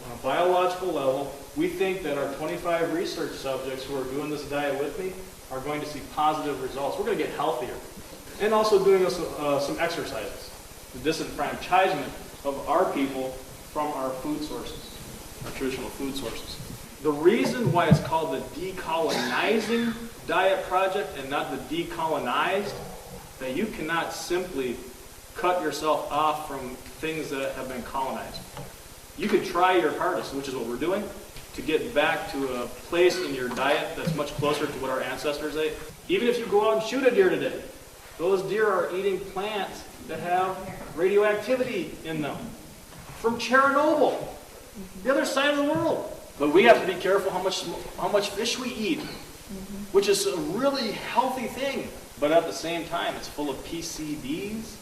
on a biological level, we think that our 25 research subjects who are doing this diet with me are going to see positive results. We're going to get healthier. And also doing some exercises. The disenfranchisement of our people from our food sources, our traditional food sources. The reason why it's called the Decolonizing Diet Project and not the Decolonized, that you cannot simply cut yourself off from things that have been colonized. You can try your hardest, which is what we're doing, to get back to a place in your diet that's much closer to what our ancestors ate. Even if you go out and shoot a deer today, those deer are eating plants that have radioactivity in them. From Chernobyl, the other side of the world. But we have to be careful how much fish we eat, which is a really healthy thing. But at the same time, it's full of PCBs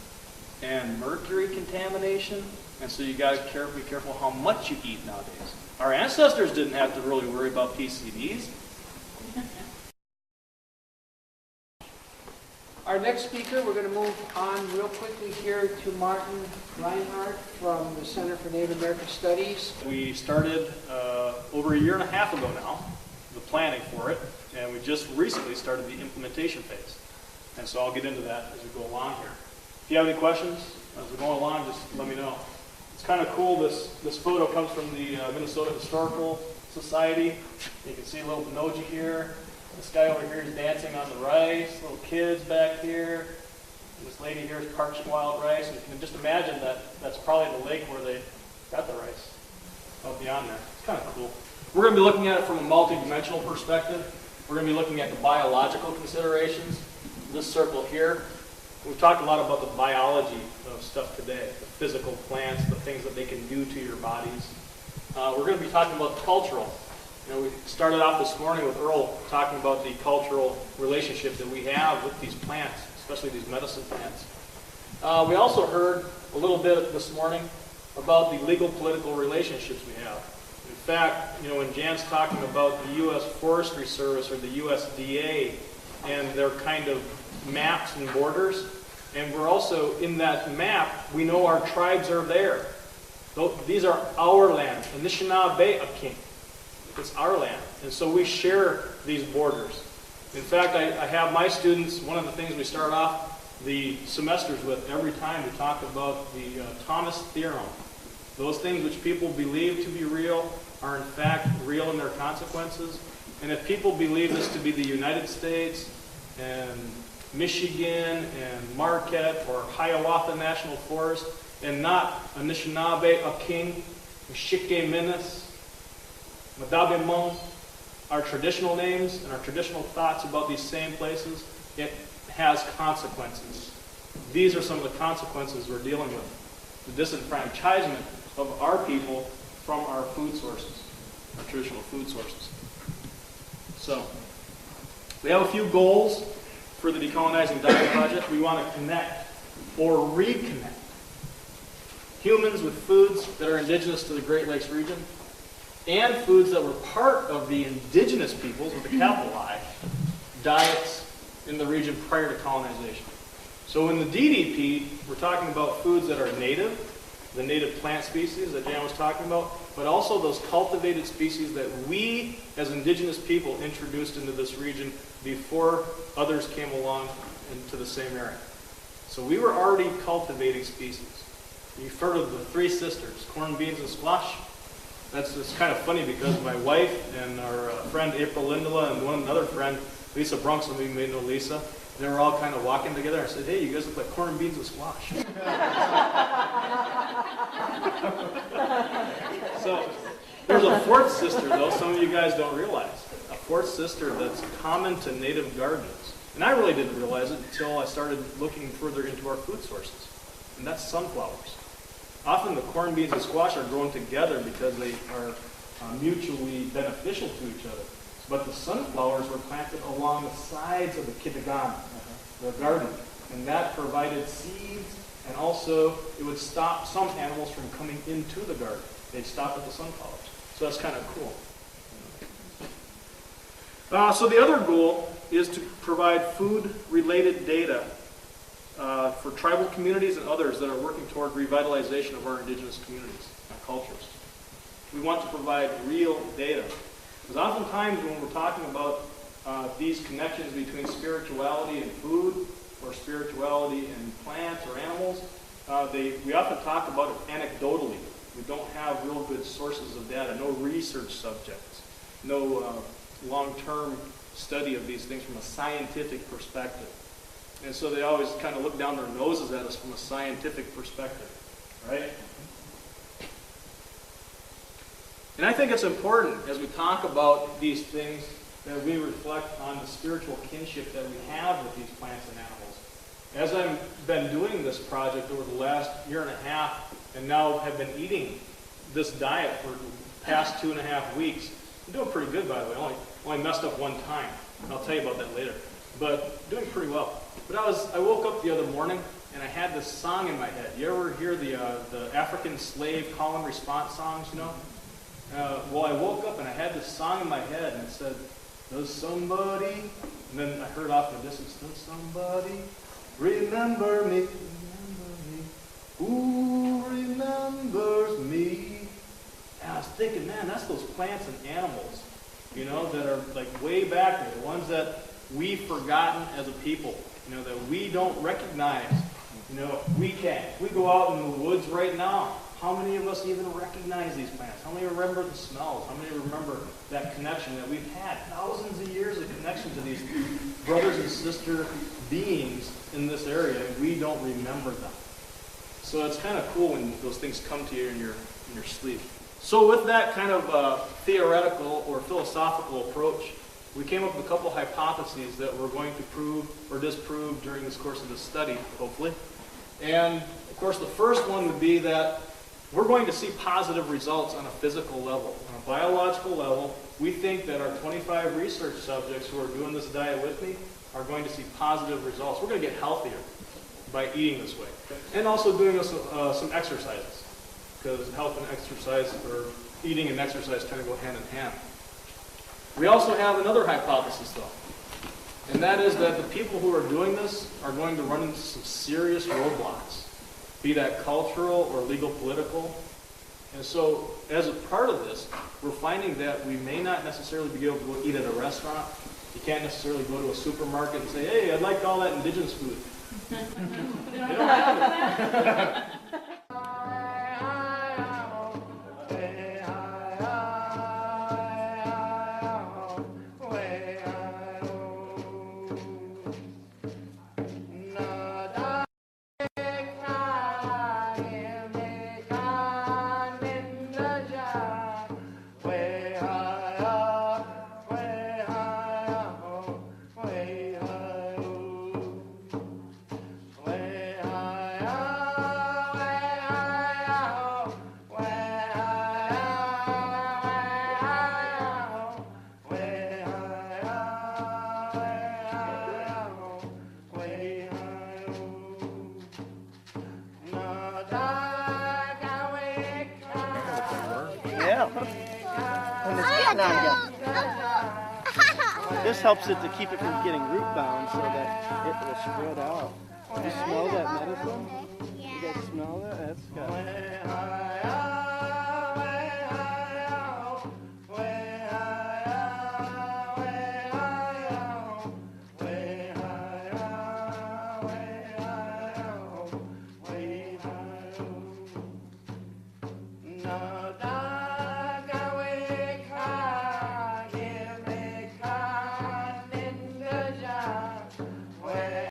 and mercury contamination. And so you got to be careful how much you eat nowadays. Our ancestors didn't have to really worry about PCBs. Our next speaker, we're going to move on real quickly here to Martin Reinhardt from the Center for Native American Studies. We started over a year and a half ago now, the planning for it, and we just recently started the implementation phase. And so I'll get into that as we go along here. If you have any questions as we go along, just let me know. It's kind of cool. This photo comes from the Minnesota Historical Society. You can see a little Benoji here. This guy over here is dancing on the rice. Little kids back here. And this lady here is parching wild rice. And you can just imagine that's probably the lake where they got the rice. Out beyond there. It's kind of cool. We're going to be looking at it from a multi-dimensional perspective. We're going to be looking at the biological considerations. This circle here. We've talked a lot about the biology of stuff today. The physical plants, the things that they can do to your bodies. We're going to be talking about cultural. We started off this morning with Earl talking about the cultural relationship that we have with these plants, especially these medicine plants. We also heard a little bit this morning about the legal political relationships we have. In fact, when Jan's talking about the U.S. Forestry Service or the USDA and their kind of maps and borders, and we're also in that map, we know our tribes are there. These are our land, Anishinaabe King. It's our land. And so we share these borders. In fact, I have my students, one of the things we start off the semesters with every time to talk about the Thomas Theorem. Those things which people believe to be real are in fact real in their consequences. And if people believe this to be the United States and Michigan and Marquette or Hiawatha National Forest and not Anishinaabe King, Mishike Menes, Madabemon, our traditional names and our traditional thoughts about these same places, it has consequences. These are some of the consequences we're dealing with. The disenfranchisement of our people from our food sources, our traditional food sources. So, we have a few goals for the Decolonizing Diet Project. We want to connect or reconnect humans with foods that are indigenous to the Great Lakes region and foods that were part of the indigenous peoples, with a capital I, diets in the region prior to colonization. So in the DDP, we're talking about foods that are native, the native plant species that Jan was talking about, but also those cultivated species that we, as indigenous people, introduced into this region before others came along into the same area. So we were already cultivating species. You've heard of the three sisters, corn, beans, and squash. It's kind of funny because my wife and our friend April Lindela and another friend, Lisa Brunk, some of you may know Lisa, they were all kind of walking together. I said, hey, you guys look like corn, beans, and squash. So there's a fourth sister, though, some of you guys don't realize. A fourth sister that's common to native gardens. And I really didn't realize it until I started looking further into our food sources. And that's sunflowers. Often the corn, beans, and squash are grown together because they are mutually beneficial to each other. But the sunflowers were planted along the sides of the kitagan, the garden. And that provided seeds, and also it would stop some animals from coming into the garden. They'd stop at the sunflowers. So that's kind of cool. So the other goal is to provide food-related data for tribal communities and others that are working toward revitalization of our indigenous communities and cultures. We want to provide real data. Because oftentimes when we're talking about these connections between spirituality and food, or spirituality and plants or animals, we often talk about it anecdotally. We don't have real good sources of data, no research subjects, no long-term study of these things from a scientific perspective. And so they always kind of look down their noses at us from a scientific perspective, right? And I think it's important as we talk about these things that we reflect on the spiritual kinship that we have with these plants and animals. As I've been doing this project over the last year and a half, and now have been eating this diet for the past 2.5 weeks, I'm doing pretty good, by the way. Only messed up one time. I'll tell you about that later. But doing pretty well. But I woke up the other morning and I had this song in my head. You ever hear the African slave call and response songs, you know? Well, I woke up and I had this song in my head and it said, "Does somebody," and then I heard off in the distance, "Does somebody remember me? Remember me? Who remembers me?" And I was thinking, man, that's those plants and animals, you know, that are like way back there, the ones that we've forgotten as a people, you know, that we don't recognize. You know, we can't. If we go out in the woods right now, how many of us even recognize these plants? How many remember the smells? How many remember that connection that we've had? Thousands of years of connection to these brothers and sister beings in this area, and we don't remember them. So it's kind of cool when those things come to you in your sleep. So with that kind of theoretical or philosophical approach, we came up with a couple hypotheses that we're going to prove or disprove during this course of this study, hopefully. And of course, the first one would be that we're going to see positive results on a physical level. On a biological level, we think that our 25 research subjects who are doing this diet with me are going to see positive results. We're going to get healthier by eating this way. And also doing some exercises, because health and exercise, or eating and exercise, kind of go hand in hand. We also have another hypothesis, though, and that is that the people who are doing this are going to run into some serious roadblocks, be that cultural or legal political. And so, as a part of this, we're finding that we may not necessarily be able to go eat at a restaurant. You can't necessarily go to a supermarket and say, "Hey, I'd like all that indigenous food." They don't have it. When it's getting on you. This helps it to keep it from getting root bound so that it will spread out. You smell that medicine? You guys smell that? That's good.